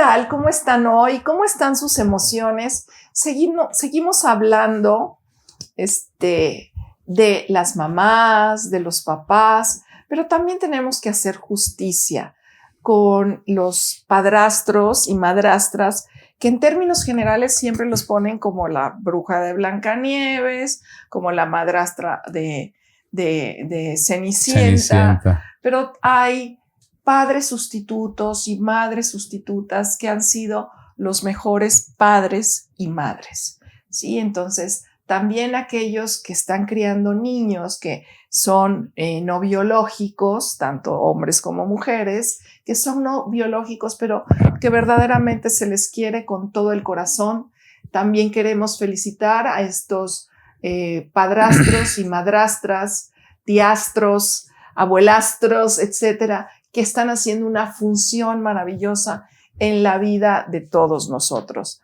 tal? ¿Cómo están hoy? ¿Cómo están sus emociones? Seguimos hablando de las mamás, de los papás, pero también tenemos que hacer justicia con los padrastros y madrastras que en términos generales siempre los ponen como la bruja de Blancanieves, como la madrastra de Cenicienta. Pero hay padres sustitutos y madres sustitutas que han sido los mejores padres y madres, ¿sí? Entonces, también aquellos que están criando niños que son no biológicos, tanto hombres como mujeres, que son no biológicos, pero que verdaderamente se les quiere con todo el corazón. También queremos felicitar a estos padrastros y madrastras, tiastros, abuelastros, etcétera, que están haciendo una función maravillosa en la vida de todos nosotros.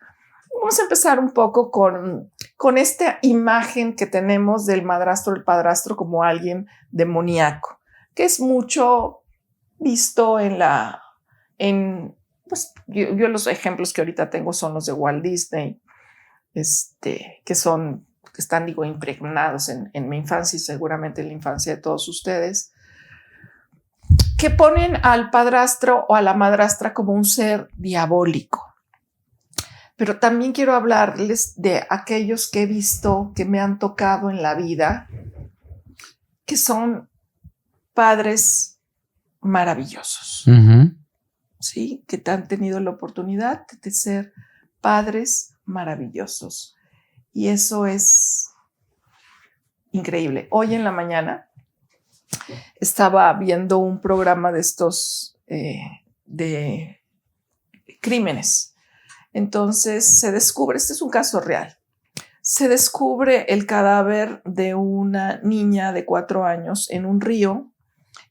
Vamos a empezar un poco con esta imagen que tenemos del madrastro o el padrastro como alguien demoníaco, que es mucho visto yo los ejemplos que ahorita tengo son los de Walt Disney, que están, impregnados en mi infancia y seguramente en la infancia de todos ustedes, que ponen al padrastro o a la madrastra como un ser diabólico. Pero también quiero hablarles de aquellos que he visto, que me han tocado en la vida, que son padres maravillosos, ¿sí? Que han tenido la oportunidad de ser padres maravillosos. Y eso es increíble. Hoy en la mañana estaba viendo un programa de estos de crímenes. Entonces se descubre, este es un caso real, se descubre el cadáver de una niña de 4 años en un río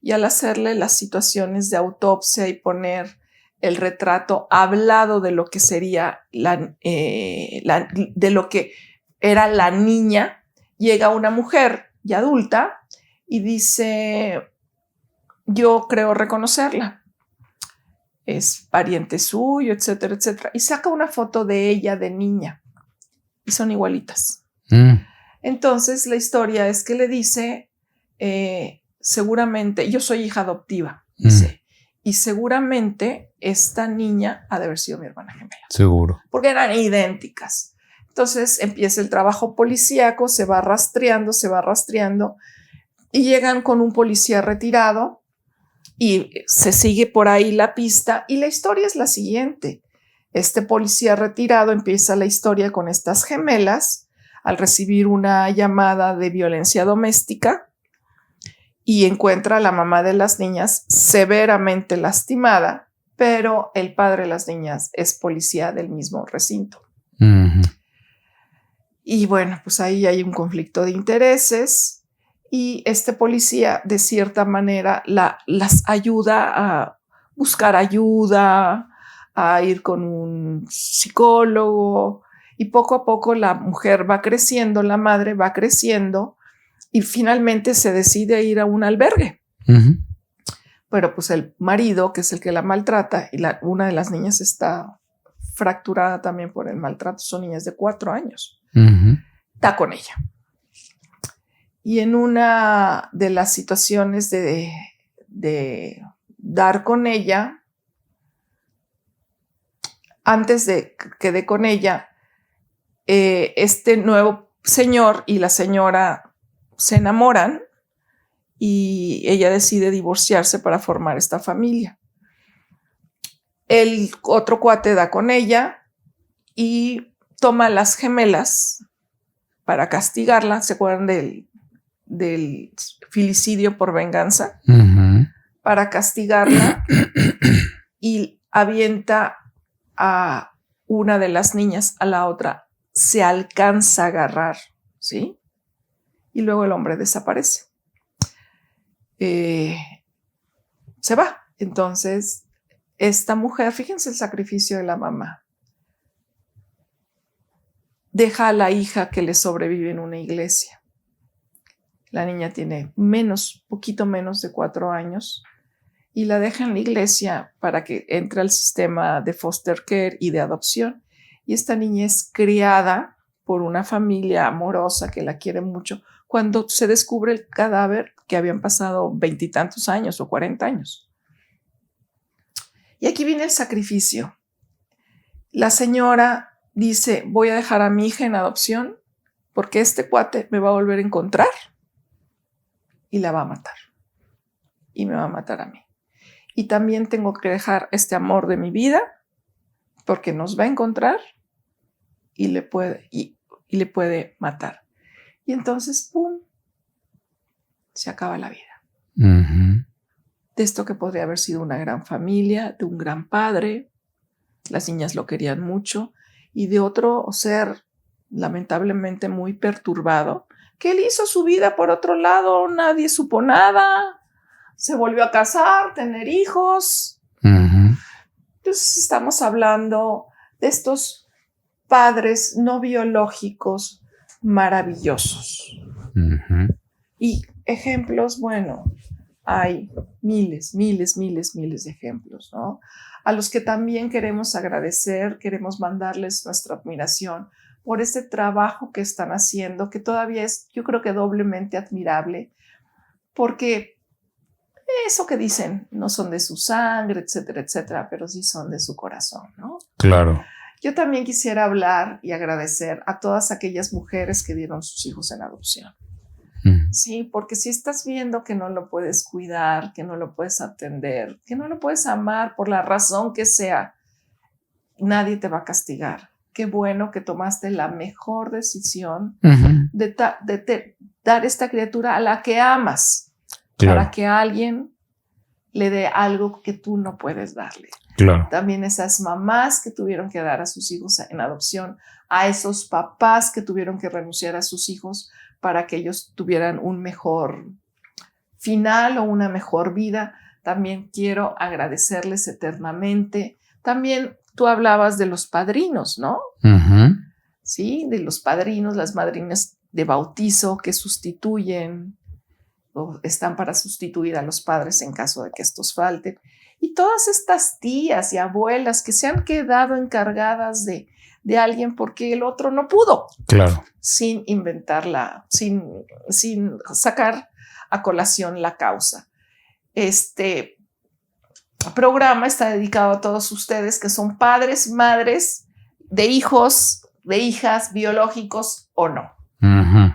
y al hacerle las situaciones de autopsia y poner el retrato hablado de lo que sería de lo que era la niña, llega una mujer ya adulta y dice: yo creo reconocerla, es pariente suyo, etcétera, etcétera, y saca una foto de ella de niña y son igualitas. Entonces la historia es que le dice, seguramente, yo soy hija adoptiva, dice, y seguramente esta niña ha de haber sido mi hermana gemela. Seguro. Porque eran idénticas. Entonces empieza el trabajo policíaco, se va rastreando y llegan con un policía retirado y se sigue por ahí la pista y la historia es la siguiente. Este policía retirado empieza la historia con estas gemelas al recibir una llamada de violencia doméstica y encuentra a la mamá de las niñas severamente lastimada, pero el padre de las niñas es policía del mismo recinto. Y bueno, pues ahí hay un conflicto de intereses y este policía de cierta manera las ayuda a buscar ayuda, a ir con un psicólogo y poco a poco la mujer va creciendo, la madre va creciendo y finalmente se decide a ir a un albergue. Pero pues el marido, que es el que la maltrata, y una de las niñas está fracturada también por el maltrato, son niñas de 4 años. Está con ella. Y en una de las situaciones de dar con ella, antes de que dé con ella, este nuevo señor y la señora se enamoran y ella decide divorciarse para formar esta familia. El otro cuate da con ella y toma las gemelas para castigarla. ¿Se acuerdan del filicidio por venganza? Para castigarla y avienta a una de las niñas, a la otra se alcanza a agarrar, ¿sí? Y luego el hombre desaparece. Se va. Entonces esta mujer, fíjense el sacrificio de la mamá, deja a la hija que le sobrevive en una iglesia. La niña tiene poquito menos de 4 años y la deja en la iglesia para que entre al sistema de foster care y de adopción. Y esta niña es criada por una familia amorosa que la quiere mucho, cuando se descubre el cadáver que habían pasado 20 y tantos años o 40 años. Y aquí viene el sacrificio. La señora dice, voy a dejar a mi hija en adopción porque este cuate me va a volver a encontrar y la va a matar. Y me va a matar a mí. Y también tengo que dejar este amor de mi vida porque nos va a encontrar y le puede matar. Y entonces, ¡pum!, se acaba la vida. Uh-huh. De esto que podría haber sido una gran familia, de un gran padre, las niñas lo querían mucho, y de otro ser lamentablemente muy perturbado, que él hizo su vida por otro lado, nadie supo nada, se volvió a casar, tener hijos. Uh-huh. Entonces estamos hablando de estos padres no biológicos maravillosos. Uh-huh. Y ejemplos, bueno, hay miles de ejemplos, ¿no? A los que también queremos agradecer, queremos mandarles nuestra admiración por este trabajo que están haciendo, que todavía es, yo creo que doblemente admirable, porque eso que dicen no son de su sangre, etcétera, etcétera, pero sí son de su corazón, ¿no? Claro. Yo también quisiera hablar y agradecer a todas aquellas mujeres que dieron sus hijos en adopción. Sí, porque si estás viendo que no lo puedes cuidar, que no lo puedes atender, que no lo puedes amar por la razón que sea, nadie te va a castigar. Qué bueno que tomaste la mejor decisión Uh-huh. de dar esta criatura a la que amas, Claro. para que alguien le dé algo que tú no puedes darle. Claro. También esas mamás que tuvieron que dar a sus hijos en adopción, a esos papás que tuvieron que renunciar a sus hijos para que ellos tuvieran un mejor final o una mejor vida. También quiero agradecerles eternamente. También tú hablabas de los padrinos, ¿no? Uh-huh. Sí, de los padrinos, las madrinas de bautizo que sustituyen o están para sustituir a los padres en caso de que estos falten. Y todas estas tías y abuelas que se han quedado encargadas de alguien porque el otro no pudo. Claro. Sin inventarla, sin sacar a colación la causa. Este programa está dedicado a todos ustedes que son padres, madres de hijos, de hijas, biológicos o no. Uh-huh.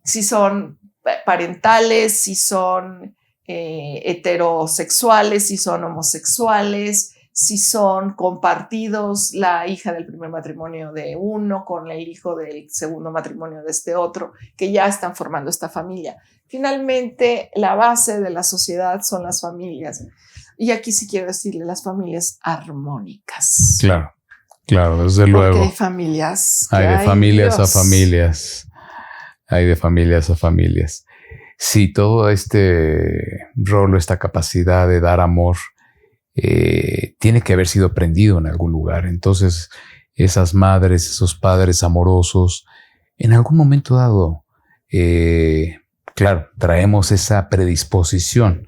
Si son parentales, si son heterosexuales, si son homosexuales, si son compartidos, la hija del primer matrimonio de uno con el hijo del segundo matrimonio de este otro, que ya están formando esta familia. Finalmente, la base de la sociedad son las familias. Y aquí sí quiero decirle las familias armónicas. Claro, claro, desde luego. Porque hay familias. Hay de familias a familias. Hay de familias a familias. Sí, todo este rol, esta capacidad de dar amor, tiene que haber sido aprendido en algún lugar. Entonces, esas madres, esos padres amorosos, en algún momento dado, claro, traemos esa predisposición,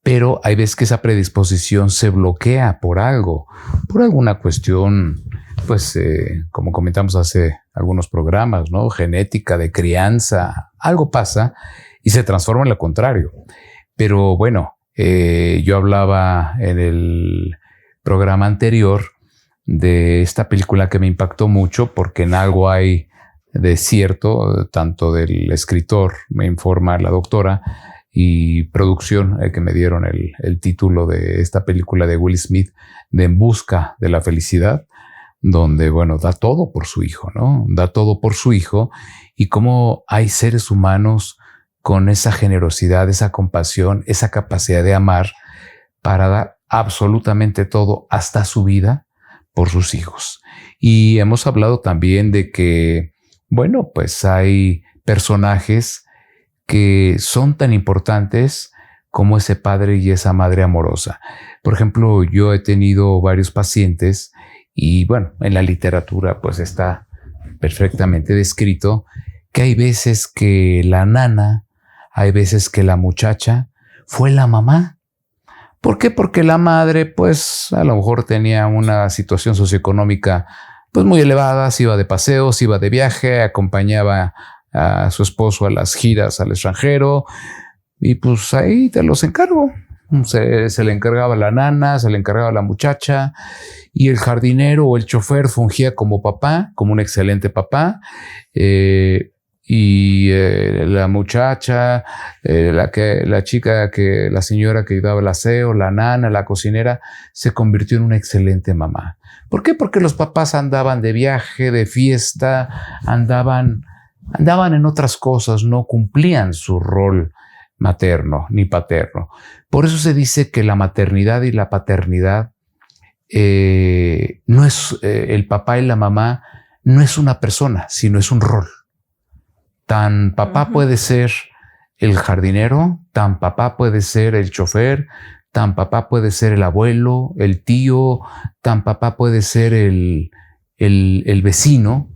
pero hay veces que esa predisposición se bloquea por algo, por alguna cuestión, pues, como comentamos hace algunos programas, ¿no? Genética, de crianza, algo pasa y se transforma en lo contrario. Pero bueno, yo hablaba en el programa anterior de esta película que me impactó mucho porque en algo hay de cierto, tanto del escritor, me informa la doctora, y producción, que me dieron el título de esta película de Will Smith, de En busca de la felicidad, donde, bueno, da todo por su hijo, ¿no? Da todo por su hijo, y cómo hay seres humanos con esa generosidad, esa compasión, esa capacidad de amar para dar absolutamente todo, hasta su vida, por sus hijos. Y hemos hablado también de que, bueno, pues hay personajes que son tan importantes como ese padre y esa madre amorosa. Por ejemplo, yo he tenido varios pacientes y, bueno, en la literatura pues está perfectamente descrito que hay veces que la nana, hay veces que la muchacha fue la mamá, ¿Por qué? Porque la madre, pues, a lo mejor tenía una situación socioeconómica pues muy elevada, se iba de paseos, iba de viaje, acompañaba a su esposo a las giras al extranjero y pues ahí te los encargo. Se le encargaba la nana, se le encargaba la muchacha y el jardinero o el chofer fungía como papá, como un excelente papá. La muchacha, la señora que ayudaba al aseo, la nana, la cocinera, se convirtió en una excelente mamá. ¿Por qué? Porque los papás andaban de viaje, de fiesta, andaban en otras cosas, no cumplían su rol materno ni paterno. Por eso se dice que la maternidad y la paternidad no es el papá y la mamá, no es una persona, sino es un rol. Tan papá puede ser el jardinero, tan papá puede ser el chofer, tan papá puede ser el abuelo, el tío, tan papá puede ser el vecino,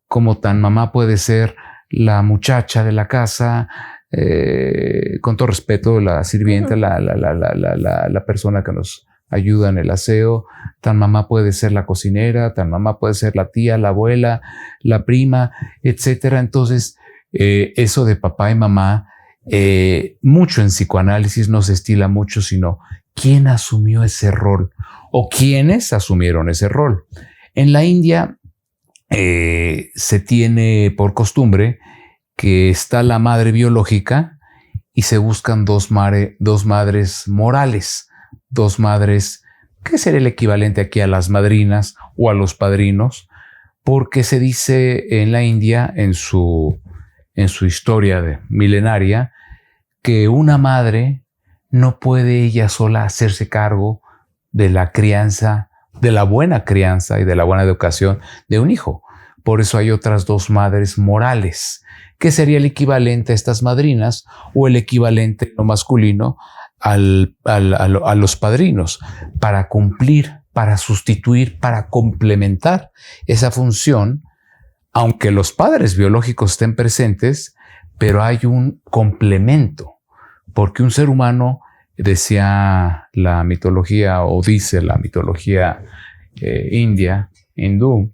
como tan mamá puede ser la muchacha de la casa, con todo respeto, la sirvienta, la persona que nos ayuda en el aseo, tan mamá puede ser la cocinera, tan mamá puede ser la tía, la abuela, la prima, etcétera. Entonces, eso de papá y mamá, mucho en psicoanálisis no se estila mucho, sino quién asumió ese rol o quiénes asumieron ese rol. En la India se tiene por costumbre que está la madre biológica y se buscan dos madres morales, dos madres que sería el equivalente aquí a las madrinas o a los padrinos, porque se dice en la India, en su historia milenaria, que una madre no puede ella sola hacerse cargo de la crianza, de la buena crianza y de la buena educación de un hijo. Por eso hay otras dos madres morales, que sería el equivalente a estas madrinas o el equivalente no masculino a los padrinos, para cumplir, para sustituir, para complementar esa función, aunque los padres biológicos estén presentes, pero hay un complemento, porque un ser humano, decía la mitología o dice la mitología hindú,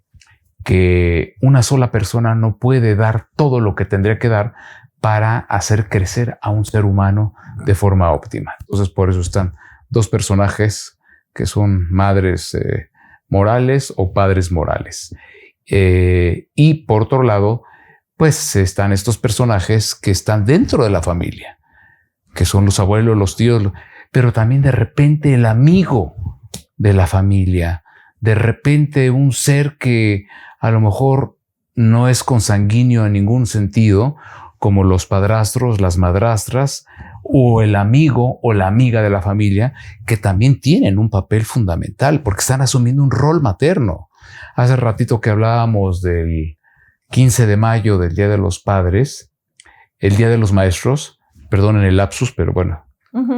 que una sola persona no puede dar todo lo que tendría que dar para hacer crecer a un ser humano de forma óptima. Entonces, por eso están dos personajes que son madres morales o padres morales. Y por otro lado, pues están estos personajes que están dentro de la familia, que son los abuelos, los tíos, pero también de repente el amigo de la familia, de repente un ser que a lo mejor no es consanguíneo en ningún sentido, como los padrastros, las madrastras, o el amigo o la amiga de la familia, que también tienen un papel fundamental porque están asumiendo un rol materno. Hace ratito que hablábamos del 15 de mayo, del Día de los Padres, el Día de los Maestros, perdonen el lapsus, pero bueno,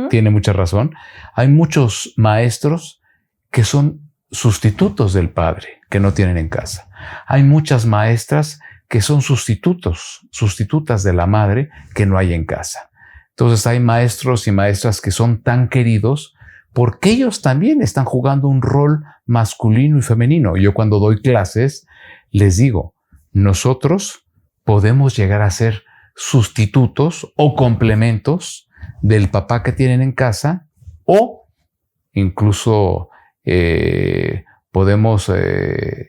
tiene mucha razón. Hay muchos maestros que son sustitutos del padre, que no tienen en casa. Hay muchas maestras que son sustitutas de la madre que no hay en casa. Entonces hay maestros y maestras que son tan queridos porque ellos también están jugando un rol masculino y femenino. Yo cuando doy clases les digo, nosotros podemos llegar a ser sustitutos o complementos del papá que tienen en casa, o incluso podemos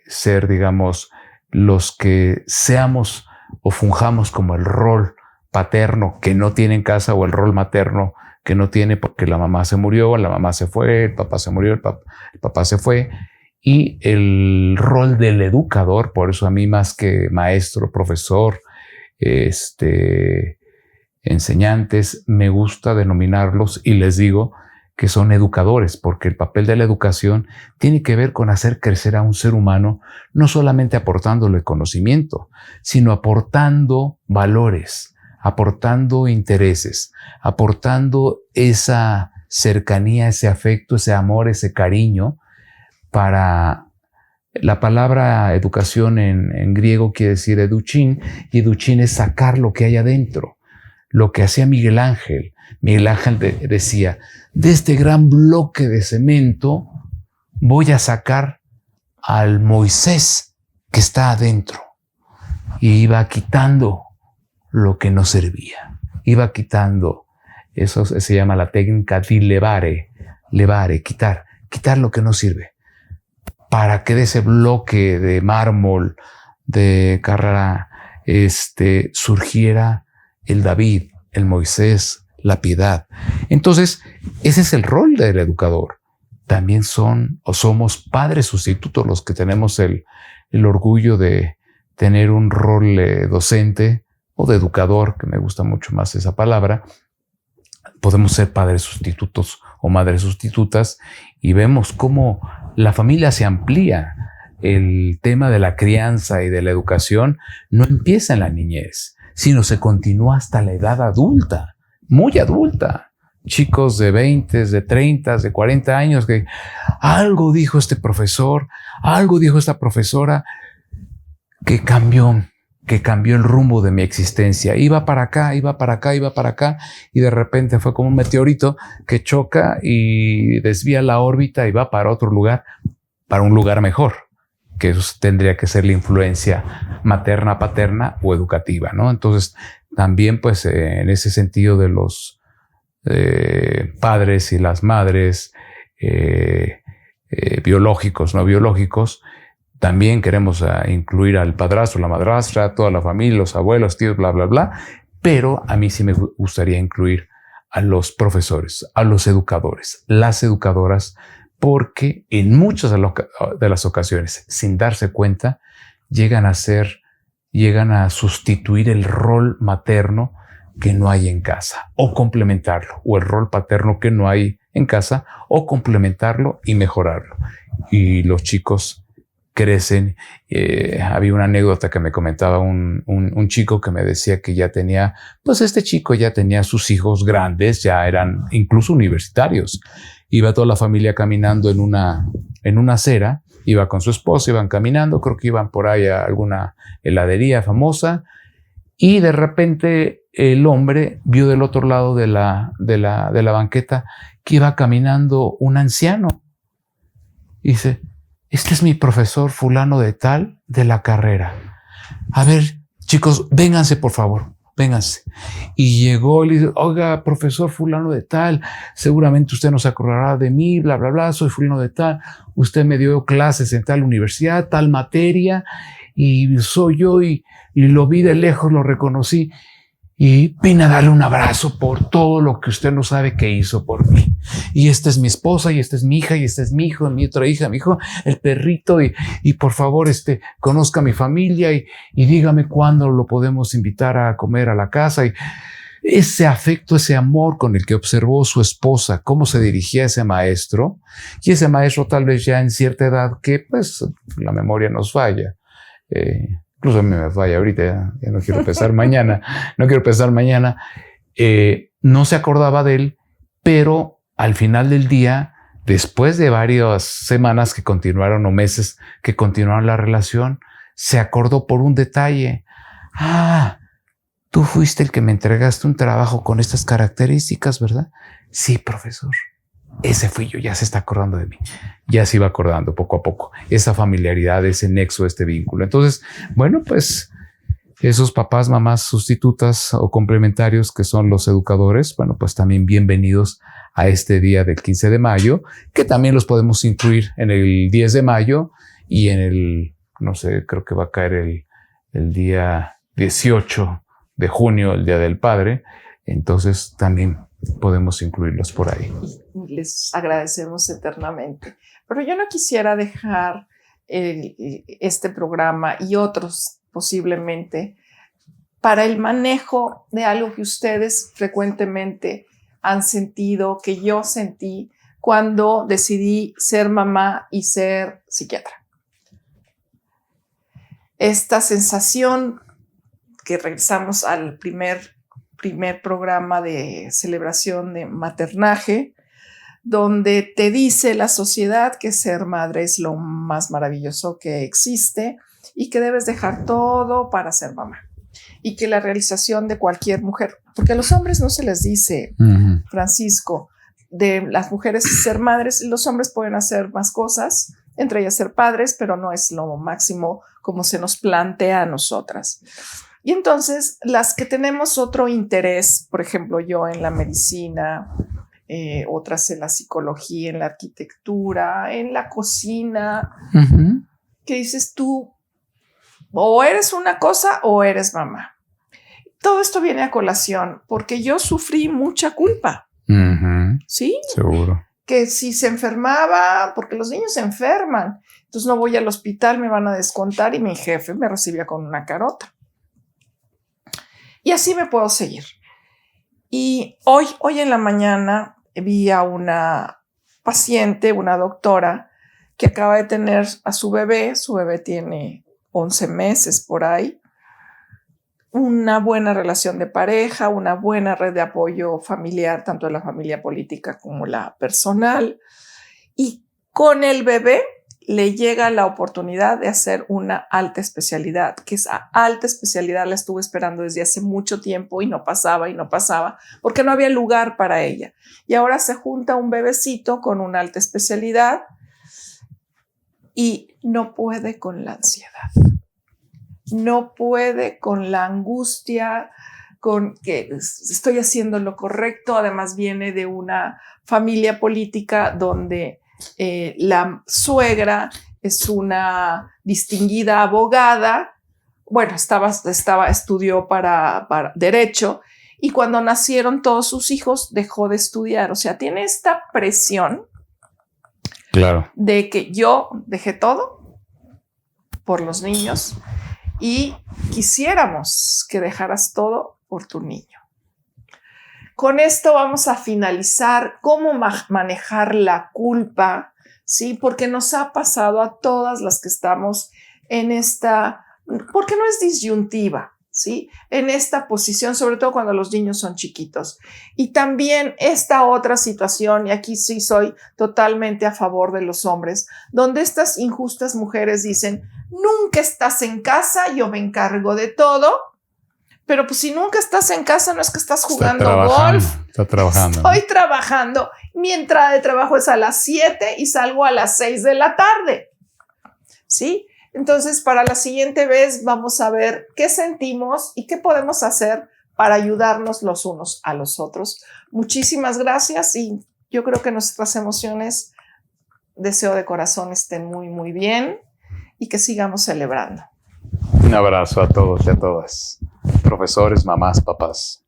ser, digamos, los que seamos o fungamos como el rol paterno que no tiene en casa, o el rol materno que no tiene porque la mamá se murió, la mamá se fue, el papá se murió, el papá se fue, y el rol del educador. Por eso a mí, más que maestro, profesor, enseñantes, me gusta denominarlos y les digo que son educadores, porque el papel de la educación tiene que ver con hacer crecer a un ser humano, no solamente aportándole conocimiento, sino aportando valores, aportando intereses, aportando esa cercanía, ese afecto, ese amor, ese cariño. Para la palabra educación en griego quiere decir educhin, y educhin es sacar lo que hay adentro. Lo que hacía Miguel Ángel, Miguel Ángel decía, de este gran bloque de cemento voy a sacar al Moisés que está adentro. Y iba quitando lo que no servía. Iba quitando, eso se llama la técnica di levare, quitar lo que no sirve. Para que de ese bloque de mármol de Carrara surgiera el David, el Moisés, la piedad. Entonces, ese es el rol del educador. También son o somos padres sustitutos los que tenemos el orgullo de tener un rol docente o de educador, que me gusta mucho más esa palabra. Podemos ser padres sustitutos o madres sustitutas y vemos cómo la familia se amplía. El tema de la crianza y de la educación no empieza en la niñez, sino se continúa hasta la edad adulta, muy adulta. Chicos de 20, de 30, de 40 años que algo dijo este profesor, algo dijo esta profesora que cambió el rumbo de mi existencia. Iba para acá, iba para acá, iba para acá, y de repente fue como un meteorito que choca y desvía la órbita y va para otro lugar, para un lugar mejor, que eso tendría que ser la influencia materna, paterna o educativa, ¿no? Entonces, también, pues, en ese sentido de los padres y las madres biológicos, no biológicos, también queremos incluir al padrastro, la madrastra, toda la familia, los abuelos, tíos, bla, bla, bla. Pero a mí sí me gustaría incluir a los profesores, a los educadores, las educadoras, porque en muchas de las ocasiones, sin darse cuenta, llegan a sustituir el rol materno que no hay en casa o complementarlo, o el rol paterno que no hay en casa o complementarlo y mejorarlo. Y los chicos crecen. Había una anécdota que me comentaba un chico que me decía que ya tenía, pues este chico ya tenía sus hijos grandes, ya eran incluso universitarios. Iba toda la familia caminando en una acera, iba con su esposa, iban caminando, creo que iban por ahí a alguna heladería famosa, y de repente el hombre vio del otro lado de la banqueta que iba caminando un anciano. Y dice, este es mi profesor fulano de tal de la carrera. A ver, chicos, vénganse por favor, vénganse. Y llegó y le dice, oiga, profesor fulano de tal, seguramente usted no se acordará de mí, bla, bla, bla, soy fulano de tal, usted me dio clases en tal universidad, tal materia, y soy yo, y lo vi de lejos, lo reconocí, y vine a darle un abrazo por todo lo que usted no sabe que hizo por mí. Y esta es mi esposa, y esta es mi hija, y este es mi hijo, mi otra hija, mi hijo, el perrito, y por favor, conozca a mi familia, y dígame cuándo lo podemos invitar a comer a la casa. Y ese afecto, ese amor con el que observó su esposa, cómo se dirigía a ese maestro, y ese maestro tal vez ya en cierta edad que, pues, la memoria nos falla. Incluso a mí me falla ahorita, ya no quiero pensar mañana, no se acordaba de él, pero al final del día, después de varias semanas que continuaron o meses que continuaron la relación, se acordó por un detalle. Ah, tú fuiste el que me entregaste un trabajo con estas características, ¿verdad? Sí, profesor. Ese fui yo, ya se está acordando de mí. Ya se iba acordando poco a poco. Esa familiaridad, ese nexo, este vínculo. Entonces, bueno, pues esos papás, mamás sustitutas o complementarios que son los educadores, bueno, pues también bienvenidos a este día del 15 de mayo, que también los podemos incluir en el 10 de mayo y en el, no sé, creo que va a caer el día 18 de junio, el Día del Padre. Entonces también podemos incluirlos por ahí. Les agradecemos eternamente. Pero yo no quisiera dejar este programa y otros posiblemente para el manejo de algo que ustedes frecuentemente han sentido, que yo sentí cuando decidí ser mamá y ser psiquiatra. Esta sensación que regresamos al primer programa de celebración de maternaje, donde te dice la sociedad que ser madre es lo más maravilloso que existe y que debes dejar todo para ser mamá. y que la realización de cualquier mujer, porque a los hombres no se les dice, Francisco, de las mujeres ser madres, los hombres pueden hacer más cosas, entre ellas ser padres, pero no es lo máximo como se nos plantea a nosotras. Y entonces las que tenemos otro interés, por ejemplo yo en la medicina, otras en la psicología, en la arquitectura, en la cocina, que dices tú, o eres una cosa o eres mamá. Todo esto viene a colación porque yo sufrí mucha culpa. ¿Sí? Seguro. Que si se enfermaba, porque los niños se enferman, entonces no voy al hospital, me van a descontar y mi jefe me recibía con una carota. Y así me puedo seguir. Y hoy en la mañana vi a una paciente, una doctora, que acaba de tener a su bebé tiene 11 meses por ahí, una buena relación de pareja, una buena red de apoyo familiar, tanto de la familia política como la personal. Y con el bebé le llega la oportunidad de hacer una alta especialidad, que esa alta especialidad la estuve esperando desde hace mucho tiempo y no pasaba, porque no había lugar para ella. Y ahora se junta un bebecito con una alta especialidad y no puede con la ansiedad. No puede con la angustia, con que estoy haciendo lo correcto. Además viene de una familia política donde la suegra es una distinguida abogada. Bueno, estudió para Derecho y cuando nacieron todos sus hijos dejó de estudiar. O sea, tiene esta presión, claro, de que yo dejé todo por los niños y quisiéramos que dejaras todo por tu niño. Con esto vamos a finalizar cómo manejar la culpa, ¿sí? Porque nos ha pasado a todas las que estamos en esta, porque no es disyuntiva, ¿sí? En esta posición, sobre todo cuando los niños son chiquitos. Y también esta otra situación, y aquí sí soy totalmente a favor de los hombres, donde estas injustas mujeres dicen, nunca estás en casa, yo me encargo de todo. Pero pues si nunca estás en casa, no es que estás jugando golf. Está trabajando. Estoy trabajando. Mi entrada de trabajo es a las 7 y salgo a las 6 de la tarde. ¿Sí? Entonces, para la siguiente vez vamos a ver qué sentimos y qué podemos hacer para ayudarnos los unos a los otros. Muchísimas gracias y yo creo que nuestras emociones, deseo de corazón, estén muy, muy bien y que sigamos celebrando. Un abrazo a todos y a todas. Profesores, mamás, papás.